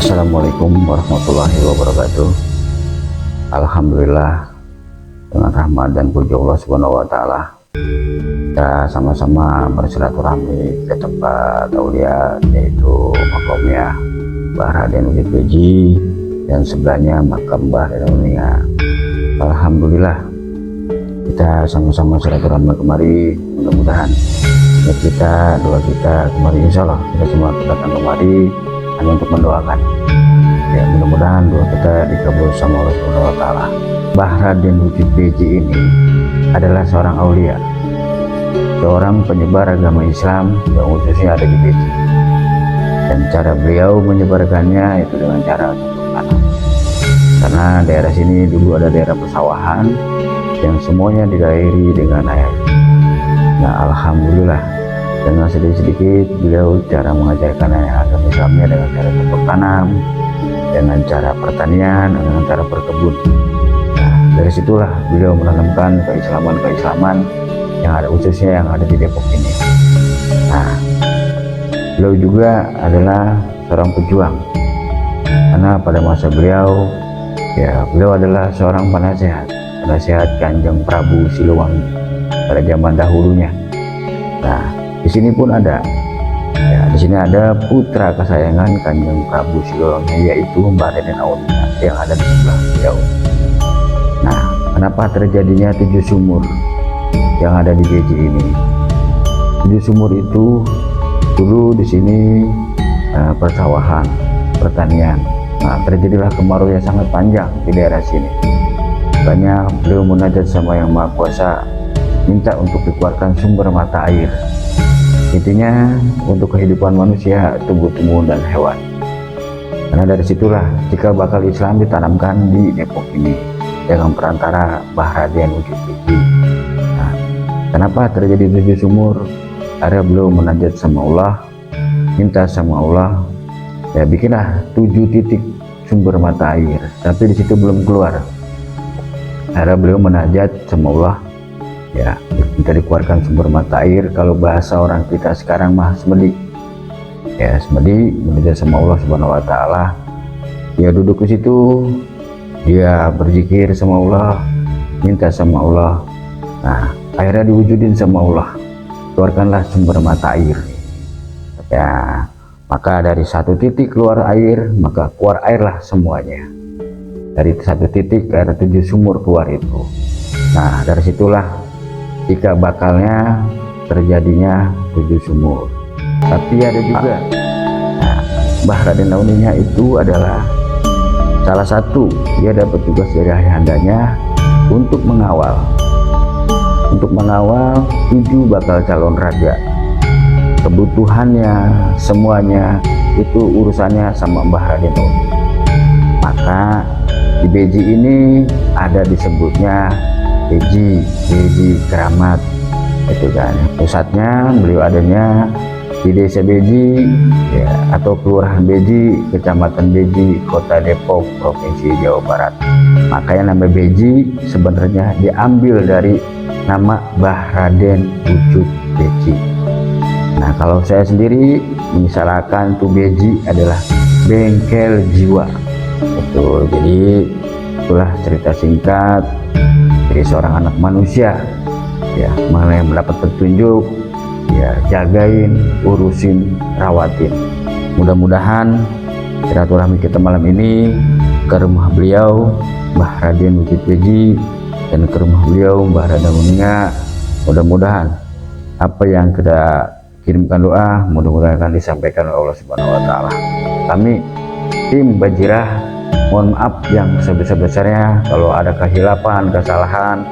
Assalamualaikum warahmatullahi wabarakatuh. Alhamdulillah, dengan rahmat dan puji Allah Subhanahu wa Ta'ala, kita sama-sama bersilaturahmi ke tempat aulia, yaitu makamnya Mbah Raden Wujud Beji dan sebelahnya makam Mbah Raden Unia. Alhamdulillah, kita sama-sama silaturahmi kemari. Mudah-mudahan niat kita, doa kita kemari, insya Allah kita semua datang kemari hanya untuk mendoakan. Ya, mudah-mudahan doa kita dikabul sama Allah Subhanahu wa Ta'ala. Mbah Raden Wujud Beji ini adalah seorang aulia, seorang penyebar agama Islam yang khususnya ada di Beji. Dan cara beliau menyebarkannya itu dengan cara tutup tanam. Karena daerah sini dulu ada daerah persawahan yang semuanya diairi dengan air. Nah, alhamdulillah, dengan sedikit-sedikit beliau cara mengajarkan agama Islamnya dengan cara tutup tanam, dengan cara pertanian, dengan cara berkebun. Nah, dari situlah beliau menanamkan keislaman yang ada, khususnya yang ada di Depok ini. Nah, beliau juga adalah seorang pejuang, karena pada masa beliau, ya beliau adalah seorang penasehat Kanjeng Prabu Siliwangi pada zaman dahulunya. Nah, di sini pun ada, ya di sini ada putra kesayangan Kanjeng Prabu Siliwangi, yaitu Mbah Raden Unia yang ada di sebelah beliau. Nah, kenapa terjadinya 7 sumur yang ada di Beji ini? 7 sumur itu dulu di sini persawahan, pertanian, Nah, terjadilah kemarau yang sangat panjang di daerah sini. Makanya beliau munajat sama Yang Maha Kuasa, minta untuk dikeluarkan sumber mata air. Intinya untuk kehidupan manusia, tumbuh-tumbuhan dan hewan. Karena dari situlah cikal bakal Islam ditanamkan di Depok ini dengan perantara Mbah Raden Wujud Beki. Nah, kenapa terjadi 7 sumur? Karena beliau munajat sama Allah, minta sama Allah, ya bikinlah 7 titik sumber mata air, tapi di situ belum keluar. Akhirnya beliau munajat sama Allah, ya minta dikeluarkan sumber mata air. Kalau bahasa orang kita sekarang mah semedi, ya semedi, munajat sama Allah Subhanahu Wa Taala. Dia duduk di situ, dia berzikir sama Allah, minta sama Allah. Nah, akhirnya diwujudin sama Allah, keluarkanlah sumber mata air. Ya, maka dari satu titik keluar air, maka keluar airlah semuanya. Dari satu titik air 7 sumur keluar itu. Nah, dari situlah jika bakalnya terjadinya 7 sumur. Tapi ada juga, nah, Mbah Raden Dauninya itu adalah salah satu, dia dapat tugas dari ayahandanya untuk mengawal 7 bakal calon raja. Kebutuhannya semuanya itu urusannya sama Mbah Raden Dauni. Maka di Beji ini ada disebutnya Beji Keramat, itu kan pusatnya beliau adanya di Desa Beji, ya, atau Kelurahan Beji, Kecamatan Beji, Kota Depok, Provinsi Jawa Barat. Makanya nama Beji sebenarnya diambil dari nama Mbah Raden Wujud Beki. Nah, kalau saya sendiri misalkan tuh Beji adalah bengkel jiwa. Betul. Jadi itulah cerita singkat dari seorang anak manusia, ya, yang mendapat petunjuk, ya, jagain, urusin, rawatin. Mudah-mudahan silaturahmi kita malam ini ke rumah beliau Mbah Raden Wujud Beki dan ke rumah beliau Mbah Raden Dauninya, mudah-mudahan apa yang kita kirimkan doa mudah-mudahan akan disampaikan oleh Allah Subhanahu Wa Taala. Kami tim Bajirah mohon maaf yang sebesar-besarnya kalau ada kehilapan, kesalahan.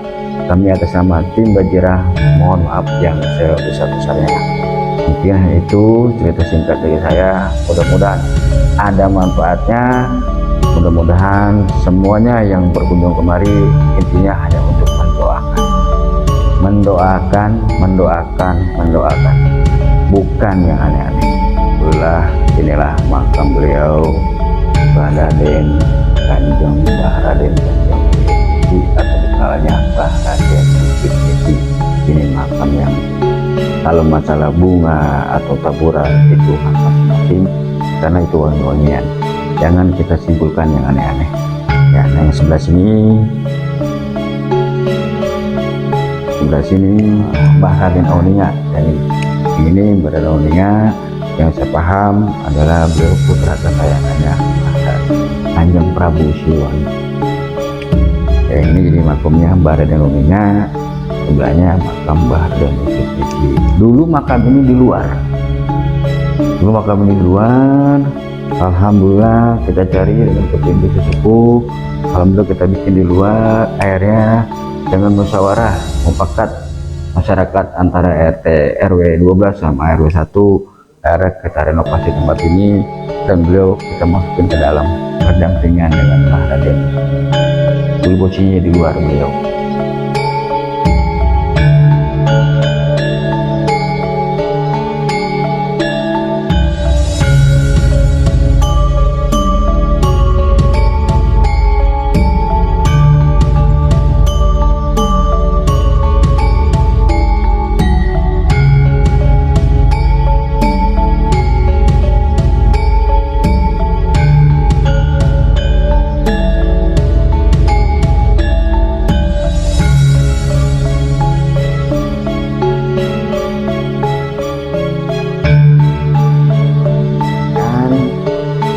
Kami atas nama tim Bajirah mohon maaf yang sebesar-besarnya. Mungkin itu cerita singkat dari saya, mudah-mudahan ada manfaatnya. Mudah-mudahan semuanya yang berkunjung kemari intinya hanya untuk mendoakan, bukan yang aneh-aneh. Inilah makam beliau Mbah Raden Kanjeng Mbah Raden Kanjeng Beki, atau dikenalnya Mbah Raden Wujud Beki. Ini makam yang kalau masalah bunga atau taburan itu hak masing-masing, karena itu wangi-wangian. Jangan kita simpulkan yang aneh-aneh. Ya, nah yang sebelah sini Mbah Raden Dauninya. Dan ini Mbah Raden Dauninya yang saya paham adalah beliau putra kesayangannya Kanjeng Prabu Siliwangi. Ya, ini jadi makamnya Mbah Raden Dauninya, sebelahnya makam Mbah Raden Wujud Beki. Dulu makam ini di luar. Alhamdulillah kita cari dengan petunjuk sesepuh. Alhamdulillah kita bikin di luar. Akhirnya dengan musyawarah mufakat masyarakat antara RT RW 12 sama RW 1, akhirnya kita renovasi tempat ini dan beliau kita masukin ke dalam berdampingan dengan Mbah Raden. Dulu posisinya di luar beliau.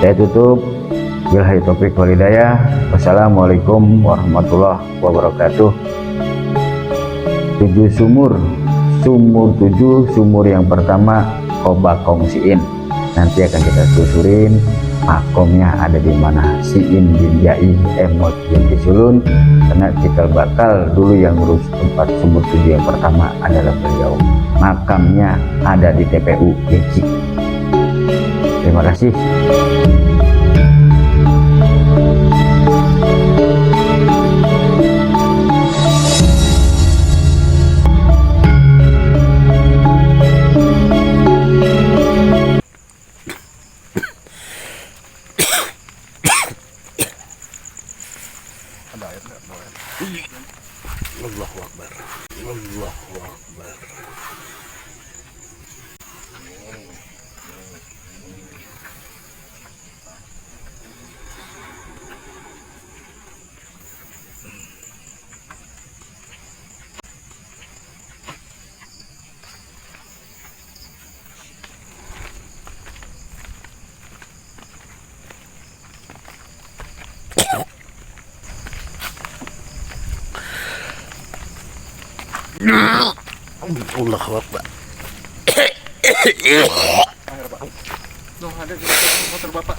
Saya tutup. Billahi taufik wal hidayah. Wassalamualaikum warahmatullahi wabarakatuh. 7 sumur 7 sumur yang pertama Koba Kongsiin, nanti akan kita susurin makomnya ada di mana. Siin bin Jai Emot binti Sulun, karena cikal bakal dulu yang ngurus tempat sumur tujuh yang pertama adalah beliau. Makamnya ada di TPU Geci. Terima kasih. Allahu Akbar. Allahu Akbar. Allahu Akbar. Ada di motor bapak.